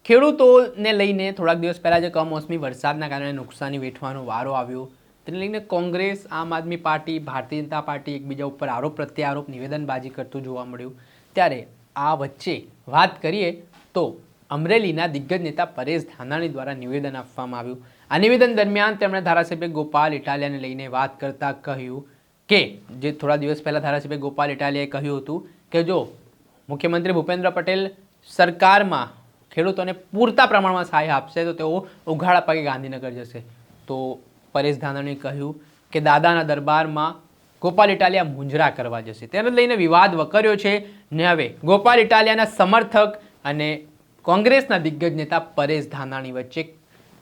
ખેડૂતોને લઈને થોડાક દિવસ પહેલાં જે કમોસમી વરસાદના કારણે નુકસાની વેઠવાનો વારો આવ્યો તેને લઈને કોંગ્રેસ, આમ આદમી પાર્ટી, ભારતીય જનતા પાર્ટી એકબીજા ઉપર આરોપ પ્રત્યારોપ નિવેદનબાજી કરતું જોવા મળ્યું. ત્યારે આ વચ્ચે વાત કરીએ તો અમરેલીના દિગ્ગજ નેતા પરેશ ધાનાણી દ્વારા નિવેદન આપવામાં આવ્યું. આ નિવેદન દરમિયાન તેમણે ધારાસભ્ય ગોપાલ ઇટાલિયાને લઈને વાત કરતા કહ્યું કે જે થોડા દિવસ પહેલાં ધારાસભ્ય ગોપાલ ઇટાલિયાએ કહ્યું હતું કે જો મુખ્યમંત્રી ભૂપેન્દ્ર પટેલ સરકારમાં ખેડૂતોને પૂરતા પ્રમાણમાં સહાય આપશે તો તેઓ ઉઘાડા પગે ગાંધીનગર જશે. તો પરેશ ધાનાણીએ કહ્યું કે દાદાના દરબારમાં ગોપાલ ઇટાલિયા મુંજરા કરવા જશે. તેને લઈને વિવાદ વકર્યો છે ને હવે ગોપાલ ઇટાલિયાના સમર્થક અને કોંગ્રેસના દિગ્ગજ નેતા પરેશ ધાનાણી વચ્ચે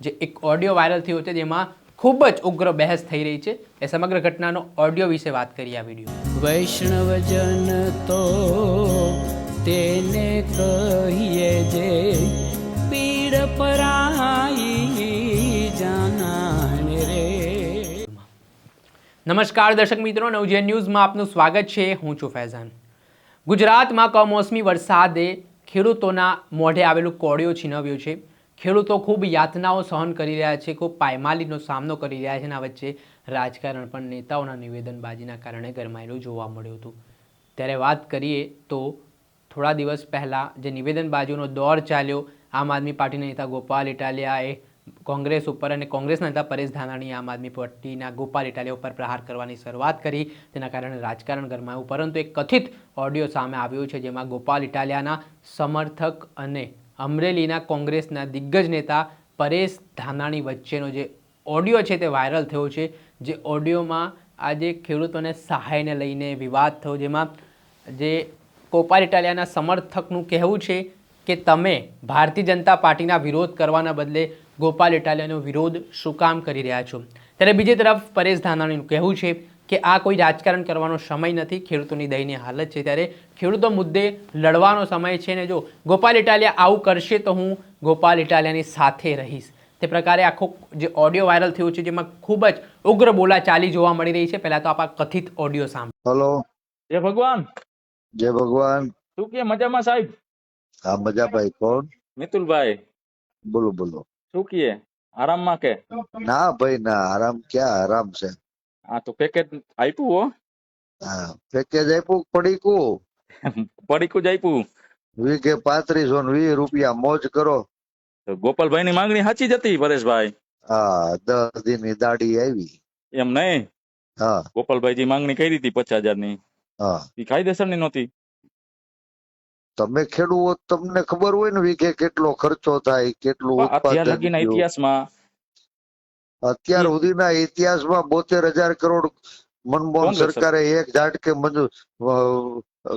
જે એક ઓડિયો વાયરલ થયો છે જેમાં ખૂબ જ ઉગ્ર બહેસ થઈ રહી છે. એ સમગ્ર ઘટનાનો ઓડિયો વિશે વાત કરી આ વિડીયો. વૈષ્ણવજન તો તેને કહીએ જે પીડ પરાઈ જાનાને રે. નમસ્કાર દર્શક મિત્રો, નવજીવન ન્યૂઝમાં આપનું સ્વાગત છે. હું છું ફૈઝાન. ગુજરાતમાં કમોસમી વરસાદે ખેડૂતોના મોઢે આવેલું કોળિયો છીનવ્યો છે. ખેડૂતો ખૂબ યાતનાઓ સહન કરી રહ્યા છે, ખૂબ પાયમાલીનો સામનો કરી રહ્યા છે અને આ વચ્ચે રાજકારણ પણ નેતાઓના નિવેદનબાજીના કારણે ગરમાયેલું જોવા મળ્યું હતું. ત્યારે વાત કરીએ તો થોડા દિવસ પહેલાં જે નિવેદનબાજીનો દોર ચાલ્યો, આમ આદમી પાર્ટીના નેતા ગોપાલ ઇટાલિયાએ કોંગ્રેસ ઉપર અને કોંગ્રેસના નેતા પરેશ ધાનાણીએ આમ આદમી પાર્ટીના ગોપાલ ઇટાલિયા ઉપર પ્રહાર કરવાની શરૂઆત કરી. તેના કારણે રાજકારણ ગરમાયું. પરંતુ એક કથિત ઓડિયો સામે આવ્યો છે જેમાં ગોપાલ ઇટાલિયાના સમર્થક અને અમરેલીના કોંગ્રેસના દિગ્ગજ નેતા પરેશ ધાનાણી વચ્ચેનો જે ઓડિયો છે તે વાયરલ થયો છે. જે ઓડિયોમાં આજે ખેડૂતોને સહાયને લઈને વિવાદ થયો, જેમાં જે ગોપાલ ઇટાલિયાના સમર્થકનું કહેવું છે કે તમે ભારતીય જનતા પાર્ટીના વિરોધ કરવાના બદલે ગોપાલ ઇટાલિયાનો વિરોધ શું કામ કરી રહ્યા છો. ત્યારે બીજી તરફ પરેશ ધાનાણીનું કહેવું છે કે આ કોઈ રાજકારણ કરવાનો સમય નથી, ખેડૂતોની દયનીય હાલત છે, ત્યારે ખેડૂતો મુદ્દે લડવાનો સમય છે ને જો ગોપાલ ઇટાલિયા આવું કરશે તો હું ગોપાલ ઇટાલિયાની સાથે રહીશ. તે પ્રકારે આખો જે ઓડિયો વાયરલ થયો છે જેમાં ખૂબ જ ઉગ્ર બોલાચાલી જોવા મળી રહી છે. પહેલા તો આપ કથિત ઓડિયો સાંભળો. હલો, જય ભગવાન. જય ભગવાન. શું કે મજામાં સાહેબ? હા મજાભાઈ. કોણ? મિતુલભાઈ. બોલો બોલો. શું કે આરામમાં કે? ના ભાઈ ના, આરામ ક્યાં આરામ છે. હા તો પેકેજ આપ્યું હો. હા પેકેજ આપ્યું. પડીકું પડીકું જ આપ્યું. વીઘે 3520 રૂપિયા મોજ કરો. તો ગોપાલભાઈ ની માંગણી સાચી જ હતી પરેશભાઈ. હા 10 દિનની દાડી આવી. એમ નહીં, હા ગોપાલભાઈ માંગણી કરી હતી 50,000 ની. હા એ કાયદેસર ની નહોતી. તમે ખેડૂત, તમને ખબર હોય ને વીઘે કેટલો ખર્ચો થાય, કેટલું અત્યાર ઉત્પાદન લગીના થયું. ઇતિહાસમાં અત્યાર સુધીના ઇતિહાસમાં 72,000 કરોડ મનમોહન કોંગ્રેસ સરકારે એક ઝાટકે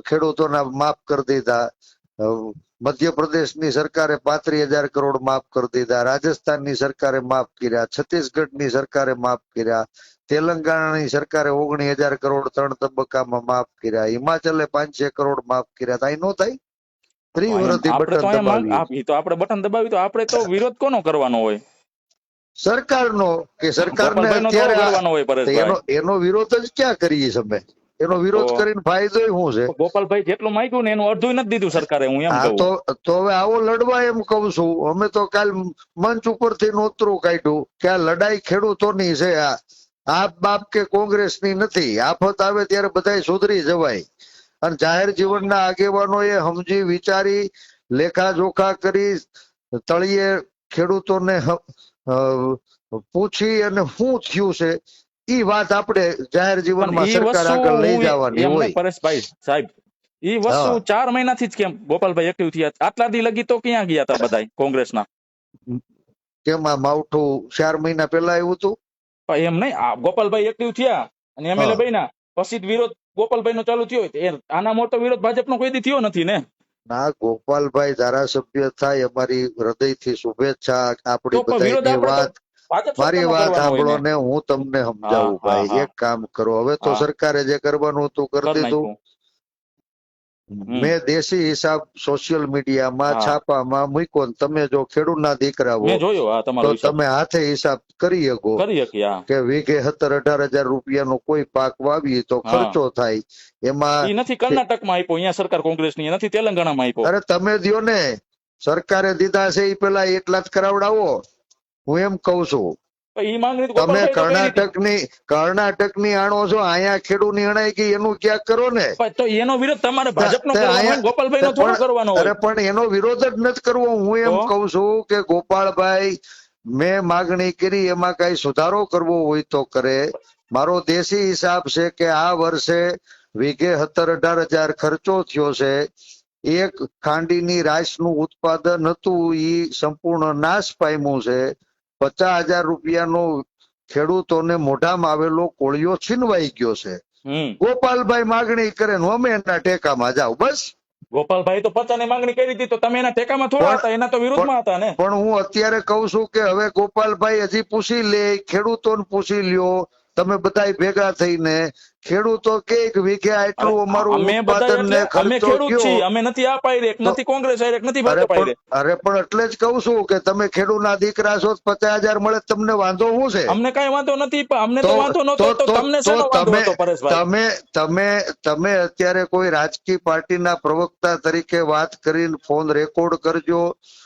ખેડૂતોના માફ કરી દીધા. મધ્યપ્રદેશની સરકારે 35,000 કરોડ માફ કરી દીધા. રાજસ્થાનની સરકારે માફ કર્યા. છત્તીસગઢની સરકારે માફ કર્યા. તેલંગાણાની સરકારે 19,000 કરોડ 3 તબક્કામાં માફ કર્યા. હિમાચલે 500 કરોડ માફ કર્યા. થાય નો થાય? 3 વર્ષથી બટન દબાવી. તો આપણે બટન દબાવી તો આપણે તો વિરોધ કોનો કરવાનો હોય? સરકારનો કે સરકારને અત્યારે કરવાનો હોય પરેશભાઈ. એનો વિરોધ જ ક્યાં કરીએ અમે? એનો વિરોધ કરીને ફાયદો શું છે? ગોપાલભાઈ જેટલું માંગ્યું ને એનું અડધું નથી દીધું સરકારે. હું એમ કહું તો હવે આવો લડવા એમ કહું છું. અમે તો કાલ મંચ ઉપરથી નોતરું કાઢ્યું કે આ લડાઈ ખેડૂતોની છે. આ બાપ કે કોંગ્રેસની નથી. આફત આવે ત્યારે બધાય સુધરી જવાય. અને જાહેર જીવનના આગેવાનોએ સમજી વિચારી લેખાજોખા કરી તળિયે ખેડૂતોને પૂછી અને શું થયું છે ઈ વાત આપણે જાહેર જીવનમાં સરકાર આગળ લઈ જવાની હોય. પરેશભાઈ સાહેબ, ઈ વસ્તુ 4 મહિનાથી જ કેમ ગોપાલભાઈ એક્ટિવ થયા? આટલા દી લગી તો ક્યાં ગયા હતા બધા કોંગ્રેસના? કેમાં માવઠું 4 મહિના પહેલા આવ્યું હતું? એમ નહીં, ગોપાલભાઈ એક્ટિવ થયા અને એમએલએ બન્યા પછી જ વિરોધ ગોપાલભાઈ નો ચાલુ થયો. આના મોટો વિરોધ ભાજપનો કોઈ દી થયો નથી ને? ના, ગોપાલભાઈ ધારાસભ્ય થાય અમારી હૃદયથી શુભેચ્છા. આપણી બધાની વાત, મારી વાત સાંભળો ને હું તમને સમજાવું ભાઈ. એક કામ કરો, હવે તો સરકારે જે કરવાનું હતું કરી દીધું. મેં દેશી હિસાબ સોશિયલ મીડિયામાં છાપામાં મૂક્યો. તમે જો ખેડૂતના દીકરા હો તો તમે હાથે હિસાબ કરી શકો કે વીઘે 17-18 હજાર રૂપિયાનો કોઈ પાક વાવીએ તો ખર્ચો થાય. એમાં નથી કર્ણાટકમાં આપ્યો, અહીંયા સરકાર કોંગ્રેસની નથી, તેલંગાણામાં આપ્યો. અરે તમે દો ને, સરકારે દીધા છે એ પેલા એટલા જ કરાવડાવો. હું એમ કઉ છું, ઈ માંગણી તો તમે ગોપાલભાઈ તો કરી હતી. કર્ણાટકની આણો છો, અહીંયા ખેડૂતની અણાઈ ગઈ એનું ક્યાંક કરો ને. પણ તો એનો વિરોધ તમારે ભાજપનો તે કરવાનો હોય, અહીંયા- ગોપાલભાઈનો થોડો કરવાનો અરે હોય. પણ એનો વિરોધ જ નથી કરવો. હું એમ તો? કઉ છું કે ગોપાલભાઈ મેં માગણી કરી એમાં કઈ સુધારો કરવો હોય તો કરે. મારો દેશી હિસાબ છે કે આ વર્ષે વીઘે 17-18 હજાર ખર્ચો થયો છે. એક ખાંડીની રાઈસનું ઉત્પાદન હતું ઈ સંપૂર્ણ નાશ પામ્યું છે. 50,000 રૂપિયાનો ખેડૂતોને મોઢામાં આવેલો કોળિયો છીનવાઈ ગયો છે. ગોપાલભાઈ માગણી કરે ને અમે એના ટેકામાં જાવ બસ. ગોપાલભાઈ તો 50 ની માંગણી કરી હતી તો તમે એના ટેકામાં થોડા હતા, એના તો વિરોધમાં હતા ને. પણ હું અત્યારે કઉ છું કે હવે ગોપાલભાઈ હજી પૂછી લે, ખેડૂતોને પૂછી લ્યો તમે બધાય ભેગા થઈને. ખેડૂતો કે વીઘે આટલું અમારું અમે બધા ઉત્પાદન ને એટલે અમે ખર્ચો ખેડૂત છીએ, કયો. અમે નથી આ પાઈ એક નથી કોંગ્રેસ આઈ એક નથી ભાજપ આઈ. અરે પણ એટલે જ કઉ છું કે તમે ખેડૂતના દીકરા છો, 50,000 મળે તમને વાંધો શું છે? અમને કઈ વાંધો નથી, પણ અમને તો વાંધો નતો, તો તમને શેનો વાંધો હતો પરેશભાઈ? તમે અત્યારે કોઈ રાજકીય પાર્ટીના પ્રવક્તા તરીકે વાત કરીને ફોન રેકોર્ડ કરજો.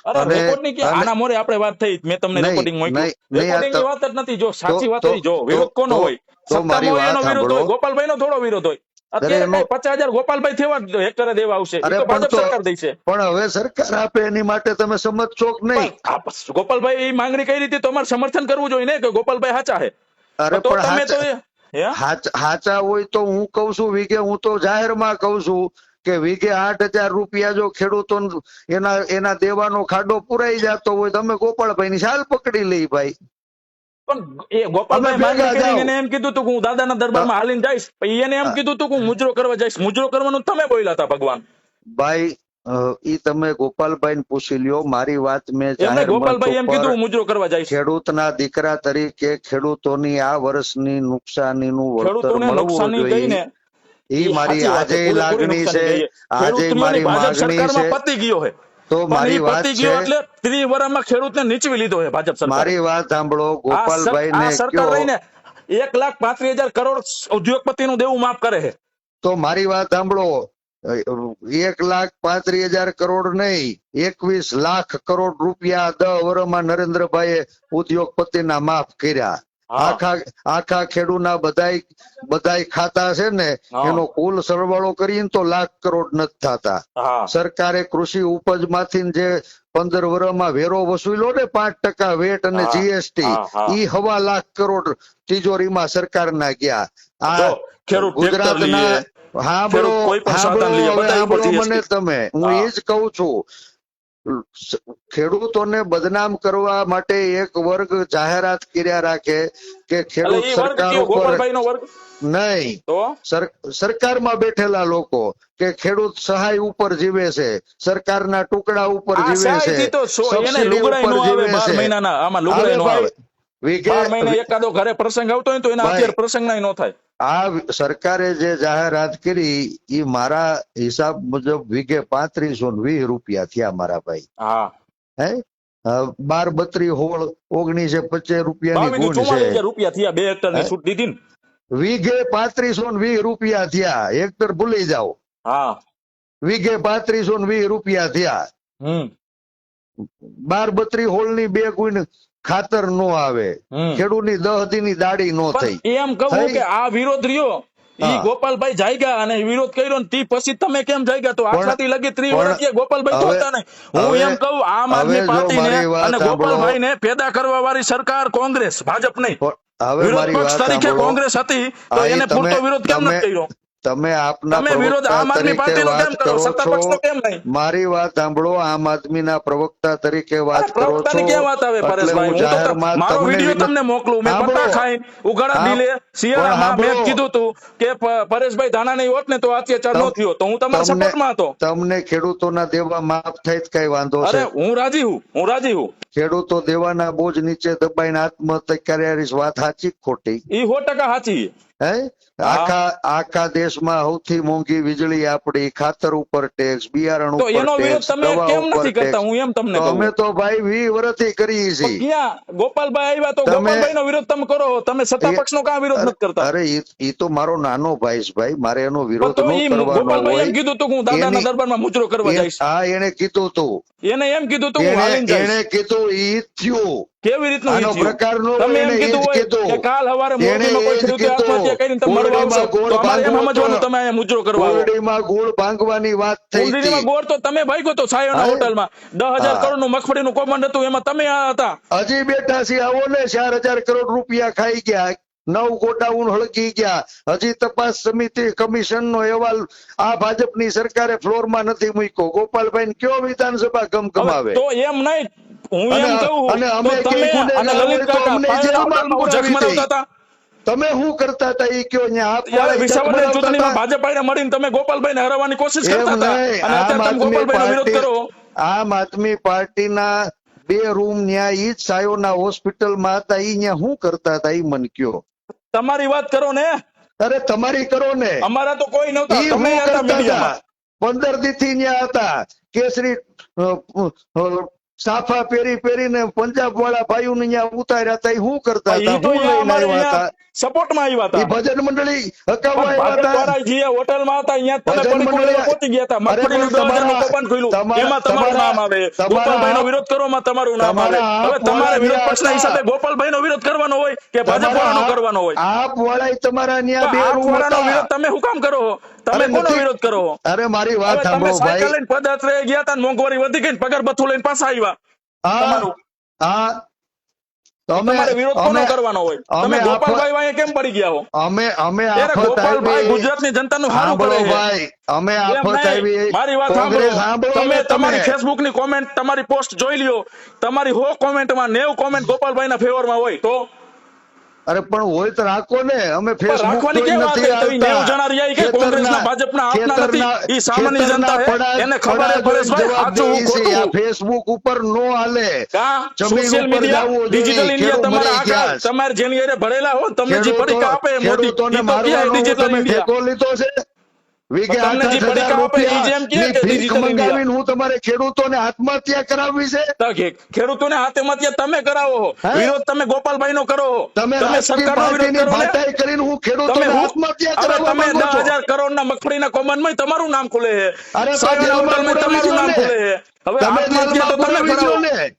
અરે રેકોર્ડ ની કે આના મોરે આપણે વાત થઈ, મેં તમને રેકોર્ડિંગ મોકલ્યું. રેકોર્ડિંગ ની વાત જ નથી. જો સાચી વાત થઈ, જો વિરોધ કોનો હોય? સત્તામાં એનો વિરોધ હોય, ગોપાલભાઈ નો થોડો વિરોધ હોય. અત્યારે 50,000 ગોપાલભાઈ થવા હેક્ટરે દેવા આવશે, એ તો ભાજપ સરકાર દેશે. પણ હવે સરકાર આપે એની માટે તમે સમજશો કે નહીં? ગોપાલભાઈ માંગણી કરી હતી તો અમારે સમર્થન કરવું જોઈએ ને કે ગોપાલભાઈ સાચા છે. અરે તો પણ તમે તો હાચા હોય તો હું કઉ છું વીઘે, હું તો જાહેરમાં કઉ છું કે વીઘે 8,000 રૂપિયા જો ખેડૂતો એના દેવાનો ખાડો પુરાઈ જતો હોય તમે ગોપાલભાઈ ની શાલ પકડી લઈ ભાઈ. પણ એ ગોપાલભાઈ માંગણી કરીને એને એમ કીધું તું કે હું દાદાના દરબારમાં હાલીને જઈશ, એને એમ કીધું તું કે હું મુજરો કરવા જઈશ. મુજરો કરવાનું તમે બોલ્યા હતા ભગવાન ભાઈ. ઈ તમે ગોપાલભાઈ ને પૂછી લ્યો. મારી વાત મેં ગોપાલભાઈ એમ કીધું મુજરો કરવા જઈશ. ખેડૂતના દીકરા તરીકે ખેડૂતોની આ વર્ષની નુકસાનીનું વળતર મળવું જોઈએ. ઈ મારી આજે લાગણી છે, આજે મારી માગણી છે. પતી ગયો છે તો મારી વાત છે એટલે 30 વર્ષમાં ખેડૂતને નીચવી લીધો છે ભાજપ સરકાર. મારી વાત સાંભળો. ગોપાલભાઈ ને સરકાર રહીને 1,35,000 કરોડ ઉદ્યોગપતિનું દેવું માફ કરે છે. તો મારી વાત સાંભળો. 1,35,000 કરોડ નહીં, 21 લાખ કરોડ રૂપિયા 10 વર્ષમાં નરેન્દ્રભાઈએ ઉદ્યોગપતિના માફ કર્યા. આખા ખેડૂતના બધાય ખાતા છે ને એનો કુલ સરવાળો કરીને તો લાખ કરોડ નથી થતા. સરકારે કૃષિ ઉપજ માંથી જે 15 વર્ષમાં વેરો વસૂલ્યો ને 5% વેટ અને જીએસટી, ઈ 1.25 લાખ કરોડ તિજોરીમાં સરકારના ગયા. આ ગુજરાતના મને તમે હું એ જ કઉ છું. ખેડૂતોને બદનામ કરવા માટે એક વર્ગ જાહેરાત કર્યા રાખે કે ખેડૂત સરકાર ઉપર નહીં, સરકારમાં બેઠેલા લોકો કે ખેડૂત સહાય ઉપર જીવે છે, સરકારના ટુકડા ઉપર જીવે છે, સબસિડી ઉપર જીવે છે. એકાદો ઘરે પ્રસંગ આવતો હોય તો એના અત્યારે પ્રસંગ ન થાય. આ સરકારે જે જાહેરાત કરી એ મારા હિસાબ મુજબ વીઘે 3520 રૂપિયા થયા મારા ભાઈ. હે 12, 32, 16, 19, 25 રૂપિયાની ગુણ છે. રૂપિયા થયા 2 હેક્ટર ની છૂટ દીધી ને. વીઘે 3520 રૂપિયા થયા. હેક્ટર ભૂલી જાઓ. વીઘે 3520 રૂપિયા થયા. 12, 32, 16 ની 2 ગુણ ખાતર નો આવે, ખેડૂતની 10 દીની દાડી નો થઈ. એમ કહું કે આ વિરોધ રહ્યો ઈ ગોપાલભાઈ જાયગા અને વિરોધ કર્યો ને પછી તમે કેમ જાયગા? તો આટલાથી લગી 30 વર્ષ ગોપાલભાઈ તો હતા નહીં. હું એમ કહું આમ આદમી પાર્ટીને અને ગોપાલભાઈ ને પેદા કરવા વાળી સરકાર કોંગ્રેસ, ભાજપ નહીં. વિરોધ પક્ષ તરીકે કોંગ્રેસ હતી તો એને પૂરતો વિરોધ કેમ નથી કર્યો? તમે આપના મારી વાત સાંભળો. આમ આદમીના પ્રવક્તા તરીકે વાત કરો છો. મારો વિડીયો તમને મોકલું. મેં પત્તા ખાઈ ઉગાડા દિલે શિયાળામાં મેં કીધું તું કે પરેશભાઈ ધાણા નહીં હોત ને તો અત્યાચાર ન થયો, તો હું તમારા સપોર્ટમાં હતો. તમને ખેડૂતોના દેવા માફ થાય કઈ વાંધો છે? હું રાજી હું. ખેડૂતો દેવાના બોજ નીચે દબાઈને આત્મહત્યા કર્યા વાત સાચી ખોટી? ઈ 100% સાચી. હે આખા દેશમાં સૌથી મોંઘી વીજળી આપડી, ખાતર ઉપર ટેક્સ, બિયારણ તો ઉપર એનો વિરોધ ટેક્સ, તમે દવા કેમ ઉપર નથી કરતા? ટેક્સ. હું એમ તમને તો કહું. અમે તો ભાઈ 20 વર્ષથી કરીએ છીએ. ક્યાં ગોપાલભાઈ આવ્યા તો તમે- ગોપાલભાઈ નો વિરોધ તમે કરો, તમે સત્તા પક્ષ નો કાં વિરોધ નથી કરતા? અરે ઈ તો મારો નાનો ભાઈ છે ભાઈ, મારે એનો વિરોધ તો ન ઈ કરવાનો ગોપાલભાઈ એમ હોય. કીધું તું કે હું દાદાના દરબારમાં મુજરો કરવા જઈશ. હા, એને કીધું તું, એને એમ કીધું તું હું હાલીને જઈશ. એને કીધું ઈ થયું. કેવી રીતનું આનો ઈ થયું? પ્રકારનો તમે એમ એને કીધું ઈ જ હોય કીધું. કે કાલ સવારે એને મોરબીમાં કોઈ ઈ જ ખેડૂતે આત્મહત્યા કરીને તમે મળવા આવશો. ગોળ તો અમારે એમ ભાંગવો સમજવાનું તો- તમે અહીંયા મુજરો કરવા આવો. કોરડીમાં ગોળ ભાંગવાની વાત થઈ હતી. કુંડળીમાં ગોળ તો તમે ભાગ્યો તો સાયોના હા. હોટલમાં 10,000 હા. કરોડનું મગફળીનું કૌભાંડ હતું, એમાં તમે આ હતા. હજી બેઠા છે, આવો ને 4,000 કરોડ રૂપિયા ખાઈ ગયા, 9 ગોડાઉન હળગી ગયા. હજી તપાસ સમિતિ કમિશન નો અહેવાલ આ ભાજપની સરકારે ફ્લોરમાં નથી મૂક્યો. ગોપાલભાઈ કયો વિધાનસભા ગમગમાવે? હવે તો એમ નહીં, હું અને- એમ કહું અને અમે તો તમે કઈ ગુનેગાર અને લલિત હોય તો કાકા અમને સાયોના જેલમાં હોટલમાં ઉજક પુરાવી મનાવતા દે. હતા. તમે શું કરતા હતા ઈ કયો? ન્યા આપ ત્યારે વાળા વિસાવદરની ઇજ્જત ચૂંટણીમાં બનાવતા હતા. ભાજપ આઈને મળીને તમે ગોપાલભાઈને હરાવવાની કોશિશ એમ કરતા હતા, નહીં. અને અત્યારે તમે ગોપાલભાઈનો વિરોધ કરો. આમ આદમી પાર્ટીના 2 રૂમ ન્યા ઈ જ સાયોના હોસ્પિટલમાં હતા. ઈ ન્યા શું કરતા હતા ઈ મને કયો? તમારી વાત કરો ને, અરે તમારી કરો ને. અમારા તો કોઈ નહોતા, ઈ તમે હું હતા કરતા મીડિયામાં. હતા. 15 દી થી ન્યા હતા. કેસરી સાફા પહેરીને પંજાબ વાળા ભાઈઓ ને ન્યા ઉતાર્યા હતા. ઈ શું કરતા હતા? ઈ તો હું અહીંયા લઈને અમારે આવ્યા અહીંયા હતા? સપોર્ટમાં આવ્યા હતા. ઈ ભજન મંડળી હકાવવા પણ આવ્યા હતા. ભાજપવાળા જે હોટલમાં હતા, અહીંયા તમે ભજન પડીકું લઈને મંડળી- પહોંચી ગયા હતા. મગફળીનું અરે પણ 10,000 નું કૌભાંડ ખુલ્યું. તમારા- એમાં તમારું નામ આવે. ગોપાલભાઈનો વિરોધ કરવામાં તમારું નામ આવે. હવે તમારે વિરોધ પક્ષના હિસાબે ગોપાલભાઈનો વિરોધ કરવાનો હોય કે ભાજપવાળાનો કરવાનો હોય? આપ વાળા તમારા ન્યા તો 2 આ રૂમ ફોરાનો હતા. વિરોધ તમે શું કામ કરો? તમે અરે કોનો નથી- વિરોધ કરો? અરે મારી વાત હવે તમે સાંભળો સાયકલ ભાઈ. લઈને પદયાત્રાએ ગયા હતા ને મોંઘવારી વધી ગઈ ને પગાર બથું લઈને પાછા આવ્યા. હા તમારું હા તમારે વિરોધ કોનો કરવાનો હોય? તમે ગોપાલભાઈ વાંહે કેમ પડી ગયા હો? અમે ત્યારે આફત ગોપાલભાઈ આવી. ગુજરાતની જનતાનું સારું કરે સાંભળો છે. ભાઈ, અમે એમ આફત નહીં. આવી. મારી વાત કોંગ્રેસ સાંભળો. સાંભળો તમે ને તમારી ફેસબુક ની કોમેન્ટ, તમારી પોસ્ટ જોઈ લ્યો. તમારી 100 કોમેન્ટમાં 90 કોમેન્ટ ગોપાલભાઈ ના ફેવરમાં હોય તો અરે પણ હોય તો રાખો ને. અમે ફેસબુક રાખવાની કેમ વાત છે? તો ઈ 90 જણા રહ્યા કે કોંગ્રેસના, ભાજપના, આપના નથી. ઈ સામાન્ય જનતા છે. એને ખબર છે પરેશભાઈ, સાચું હું ખોટું. ફેસબુક ઉપર નો હાલે. કા જમીન સોશિયલ ઉપર મીડિયા, જવું જોઈએ. ડિજિટલ ઇન્ડિયા ખેડૂત તમારા મરી ગયા. આખા તમારે જેની હારે ભરેલા હો, તમને જે પડીકા આપે મોટી, ખેડૂતોને ઈ તો ક્યાં મારવાનો ડિજિટલ તમે ઇન્ડિયા? ઠેકો લીધો છે. વીઘે તમને જે 8,000 પડીકા આપે ઈ જેમ કહે કે રૂપિયાની ભીખ ડિજિટલ ઇન્ડિયા. મંગાવીને હું તમારે ખેડૂતોને આત્મહત્યા કરાવવી છે? તો ખેડૂતોને આત્મહત્યા તમે કરાવો છો. હે? વિરોધ તમે ગોપાલભાઈ નો કરો છો. તમે તમે રાજકીય સરકારનો વિરોધ પાર્ટીની કરો ને. ભાટાઈ કરીને હું ખેડૂતોને તમે આત્મહત્યા હવે કરાવવા તમે માંગો છો? 10,000 કરોડના મગફળીના કૌભાંડમાં તમારું નામ ખુલે છે. અરે તો સાયોના જેલમાં હોટલમાં પુરાવી તમારું નામ દ્યો ખુલે ને. છે. હવે તમે આત્મહત્યા તો જેલમાં તમે પુરાવી દ્યો કરાવો. ને.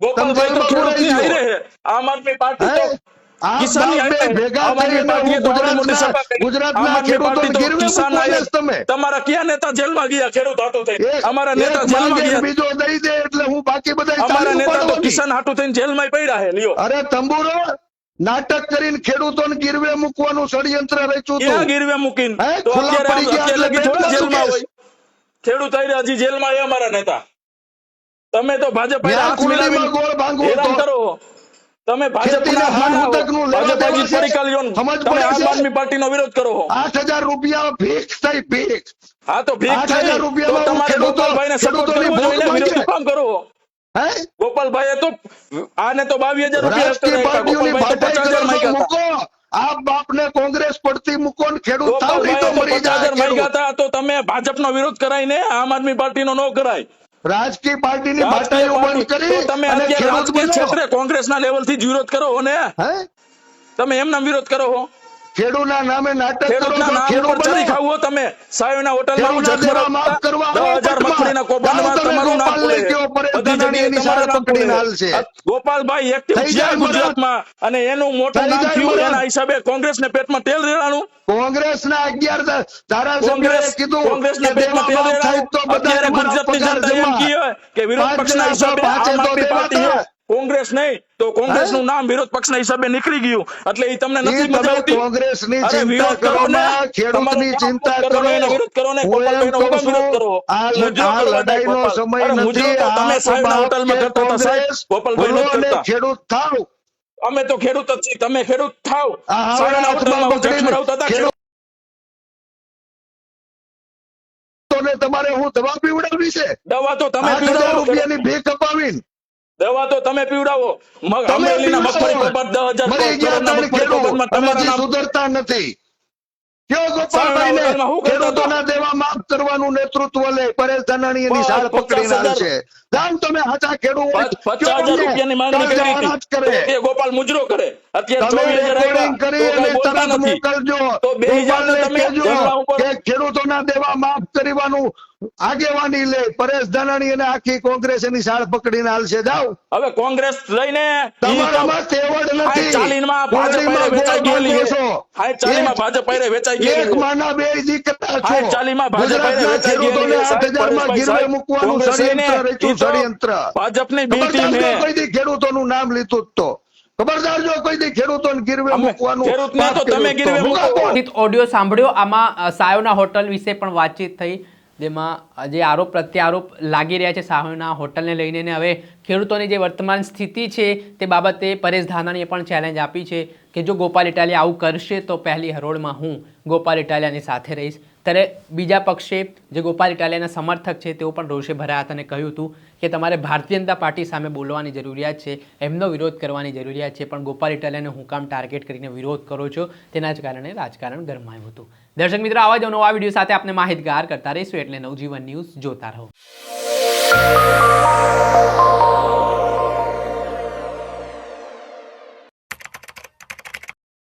ગોપાલભાઈ તો તમે ખેડૂતની જેલમાં હારે છે. આમ આદમી પાર્ટી તો હે? આપ કિસાનની બાપ બે હારે. ભેગા આમ આદમી થઈને પાર્ટીએ હું તો આવડી મોટી ગુજરાતના- સભા કરી. ગુજરાતના આમ આદમી ખેડૂતોને પાર્ટી તો ગીરવે કિસાન મૂકવાના હારે. જ તમે. તમારા કયા નેતા જેલમાં ગયા ખેડૂત હાટુ થઈને? અમારા નેતા એક જેલમાં માંગે ગયા. બીજો દઈ દે એટલે હું બાકી બધા અમારા તાળી નેતા તો ઉપાડવાની. કિસાન હાટુ થઈને જેલમાં પડ્યા છે. લ્યો, અરે તંબુરો નાટક કરીને ખેડૂતોને ગીરવે મૂકવાનું ષડયંત્ર રચ્યું ક્યાં હતું. ગીરવે મૂકીને? હે? તો ખુલ્લા અત્યારે પડી ગયા અત્યારે એટલે લગી થોડા બેટમાં જેલમાં શું હોય? ખેડૂત હારે હજી જેલમાં છે અમારા નેતા. તમે તો ભાજપ હારે ત્યાં હાથ કુંડલીમાં મિલાવીને ગોળ ભાંગવો હેરાન તો. કરો. તમે ખેતીના ભાજપના હાથ ઉતકનું લેવા ભાજપ દેવા હજી છે. પડીકા લ્યો ને. સમજ તમે પડે આમ છે? આદમી પાર્ટીનો વિરોધ કરો છો. 8,000 રૂપિયા ભીખ થઈ ભીખ. હા તો ભીખ 8,000 થઈ. તો રૂપિયામાં તમારે ખેડૂતો- ગોપાલભાઈને સપોર્ટ ખેડૂતોની કરવો જોઈએ ને, ભૂખ વિરોધ માંગે. શું કામ કરો છો? હે? ગોપાલભાઈએ તો આને તો 22,000 રૂપિયા રાજકીય આપ્યા. પાર્ટીઓની ગોપાલભાઈ તો ભાટાઈ 50,000 કરો માંગ્યા છો, હતા. મૂકો. આ બાપને કોંગ્રેસ પડતી મૂકો ને ખેડૂત થાવ નહીં તો ગોપાલભાઈએ મરી તો જાય 50,000 માંગ્યા ખેડૂત. હતા. તો તમે ભાજપનો વિરોધ કરાય ને, આમ આદમી પાર્ટીનો ન કરાય. રાજકીય પાર્ટીની રાજકીય ભાટાઈઓ બંધ પાર્ટી- કરી તો તમે અને અત્યારે ખેડૂત રાજકીય બનો. ક્ષેત્રે કોંગ્રેસના લેવલથી જ વિરોધ કરો ને. હે? તમે એમના વિરોધ કરો છો. ખેડૂતના નામે નાટક કરો ખેડૂતના છો, નામ ખેડૂત ઉપર ચરી બનો. ખાવું હો તમે. સાયોના હોટલમાં હું ખેડૂતના દેવા માફ જખમરાવતા કરવા આવો 10,000 પટમાં. મગફળીના કૌભાંડમાં જાઓ તમે તમારું નામ ગોપાલને ખુલે. કહો, પરેશ બધી દાદાની જગ્યાએ એની તમારું સામે નામ પકડીને ખુલે. હાલશે. ગોપાલભાઈ એક્ટિવ થઈ છે જાય મરદ. ગુજરાતમાં, અને એનું મોટું થઈ નામ જાય થયું. મરદ. એના હિસાબે કોંગ્રેસને પેટમાં તેલ રેડાણું. કોંગ્રેસના 11 ધારાસભ્યોએ કીધું કોંગ્રેસના કે પેટમાં તેલ દેવા માફ થાય રેડાણું. તો બધા અત્યારે અમારા ગુજરાતની પગાર જનતા એમ જમા. કહે કે વિરોધ પાંચ પક્ષના જણા હિસાબે પાંચે આમ તો આદમી પાર્ટી દેવાતા. છે. કોંગ્રેસ નહીં તો કોંગ્રેસનું નામ વિરોધ પક્ષના હિસાબે નીકળી ગયું. એટલે એ તમને નથી ઈ મજા તમે આવતી? કોંગ્રેસની અરે ચિંતા વિરોધ કરો કરો ને. માં, ખેડૂતની તમારે ચિંતા કામ કરો. એનો વિરોધ કરો ને. હું એમ ગોપાલભાઈનો કહું હુકમ વિરોધ કરો. છું, મુજરો આ કરવા જાય લડાઈનો ગોપાલ. સમય અરે મુજરો નથી. તો તમે આપ સાહેબના બાપ હોટલમાં કે કરતા હતા, સાહેબ. કોંગ્રેસ ગોપાલભાઈ બોલો નથી અને કરતા. ખેડૂત થાવ. અમે તો ખેડૂત જ છીએ. તમે ખેડૂત થાવ. આ હાવડા સાયોના હોટલમાં હાથમાં હું જખમરાવતા હતા. પકડીને ખેડૂતોને તમારે હું દવા પીવડાવવી છે? દવા તો તમે 8,000 પીવડાવો. રૂપિયાની ભીખ અપાવીને દવા તો તમે પીવડાવો અમરેલીના મગફળી કપાત 10,000 કરોડના મગફળી કપાતમાં તમારા નામ સુધરતા નથી. કયો ગોપાલભાઈને ખેડૂતોના દેવા માફ કરવાનું નેતૃત્વ લે પરેશ ધાનાણી એની સાળ પકડીને હાલશે. જાણ તમે હાચા ખેડૂત હોય 50,000 રૂપિયાની માંગણી કરી હતી એ ગોપાલ મુજરો કરે અત્યારે 24,000 કરી અને તરત મોકલજો. ગોપાલને કહેજો કે ખેડૂતોના દેવા માફ કરવાનું આગેવાની લે. પરેશ ધાનાણી અને આખી કોંગ્રેસ એની સાળ પકડીને હાલશે. જાઓ હવે કોંગ્રેસ લઈને તમારામાં તેવડ નથી. 40માં ભાજપ વેચાઈ ગયેલી છે 40માં ભાજપ વેચાઈ ગયેલી એક માના બે દીકરા છો. 40માં ભાજપ વેચાઈ ગયેલી 8,000 ગીરવે મૂકવાનું ષડયંત્ર રચ્યું. ષડયંત્ર ભાજપની બી ટીમ ખબરદાર જો કોઈ દી ખેડૂતોનું નામ લીધું જ તો ખબરદાર જો કોઈ દી ખેડૂતોને ગીરવે મૂકવાનું ખેડૂતને તો તમે ગીરવે મૂકો. ઓડિયો સાંભળ્યો. આમાં સાયોના હોટલ વિશે પણ વાતચીત થઈ, જેમાં જે આરોપ પ્રત્યારોપ લાગી રહ્યા છે સાયોના હોટલને લઈને ને હવે ખેડૂતોની જે વર્તમાન સ્થિતિ છે તે બાબતે પરેશ ધાનાણીએ પણ ચેલેન્જ આપી છે કે જો ગોપાલ ઇટાલિયા આવું કરશે તો પહેલી હરોળમાં હું ગોપાલ ઇટાલિયાની સાથે રહીશ. ત્યારે બીજા પક્ષે જે ગોપાલ ઇટાલિયાના સમર્થક છે તેઓ પણ રોષે ભરાયા હતા અને કહ્યું હતું કે તમારે ભારતીય જનતા પાર્ટી સામે બોલવાની જરૂરિયાત છે, એમનો વિરોધ કરવાની જરૂરિયાત છે, પણ ગોપાલ ઇટાલિયાને હું કામ ટાર્ગેટ કરીને વિરોધ કરો છો, તેના જ કારણે રાજકારણ ગરમાયું હતું. દર્શક મિત્રો, આવા જ નવા વિડીયો સાથે આપણે માહિતગાર કરતા રહીશું, એટલે નવજીવન ન્યૂઝ જોતા રહો.